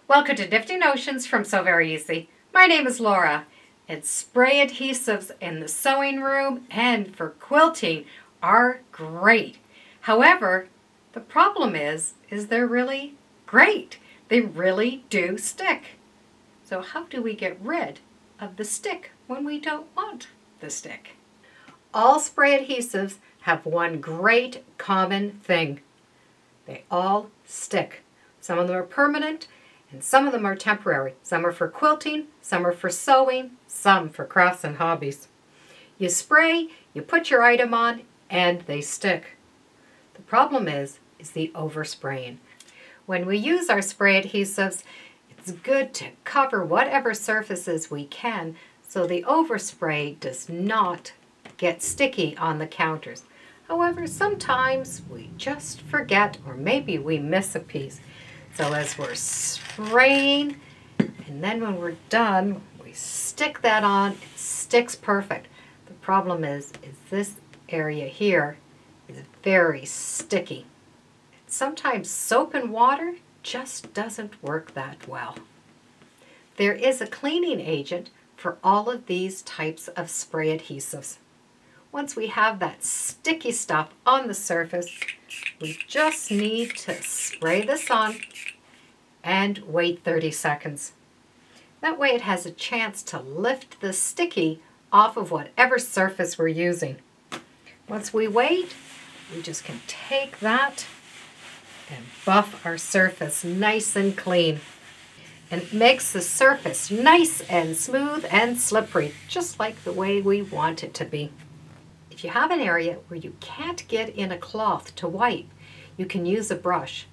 Welcome to Nifty Notions from So Very Easy. My name is Laura, and spray adhesives in the sewing room and for quilting are great. However, the problem is they're really great. They really do stick. So how do we get rid of the stick when we don't want the stick? All spray adhesives have one great common thing. They all stick. Some of them are permanent, and some of them are temporary. Some are for quilting, some are for sewing, some for crafts and hobbies. You spray, you put your item on, and they stick. The problem is the overspraying. When we use our spray adhesives, it's good to cover whatever surfaces we can so the overspray does not get sticky on the counters. However, sometimes we just forget, or maybe we miss a piece. So as we're spraying, and then when we're done, we stick that on, it sticks perfect. The problem is this area here is very sticky. Sometimes soap and water just doesn't work that well. There is a cleaning agent for all of these types of spray adhesives. Once we have that sticky stuff on the surface, we just need to spray this on and wait 30 seconds. That way it has a chance to lift the sticky off of whatever surface we're using. Once we wait, we just can take that and buff our surface nice and clean. And it makes the surface nice and smooth and slippery, just like the way we want it to be. If you have an area where you can't get in a cloth to wipe, you can use a brush.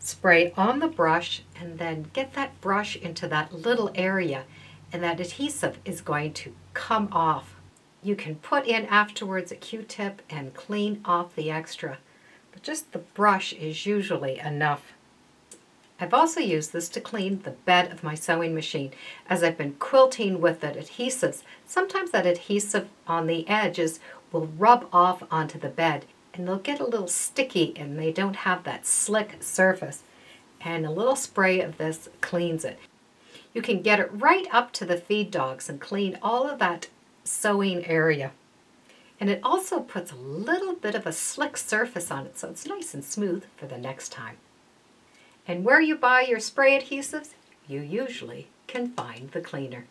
Spray on the brush and then get that brush into that little area, and that adhesive is going to come off. You can put in afterwards a Q-tip and clean off the extra, but just the brush is usually enough. I've also used this to clean the bed of my sewing machine. As I've been quilting with that adhesives, sometimes that adhesive on the edges will rub off onto the bed and they'll get a little sticky and they don't have that slick surface. And a little spray of this cleans it. You can get it right up to the feed dogs and clean all of that sewing area. And it also puts a little bit of a slick surface on it so it's nice and smooth for the next time. And where you buy your spray adhesives, you usually can find the cleaner.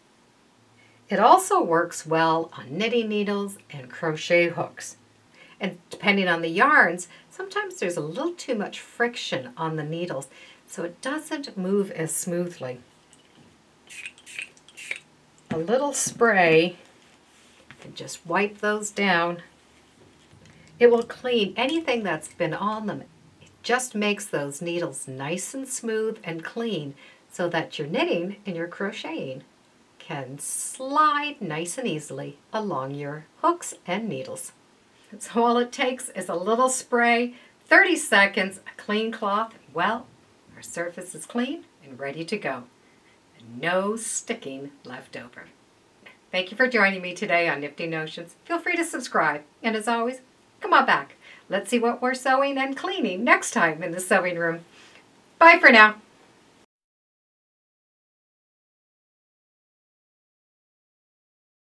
It also works well on knitting needles and crochet hooks. And depending on the yarns, sometimes there's a little too much friction on the needles, so it doesn't move as smoothly. A little spray, and just wipe those down. It will clean anything that's been on them. It just makes those needles nice and smooth and clean so that your knitting and your crocheting can slide nice and easily along your hooks and needles. So all it takes is a little spray, 30 seconds, a clean cloth. Well, our surface is clean and ready to go. And no sticking left over. Thank you for joining me today on Nifty Notions. Feel free to subscribe. And as always, come on back. Let's see what we're sewing and cleaning next time in the sewing room. Bye for now.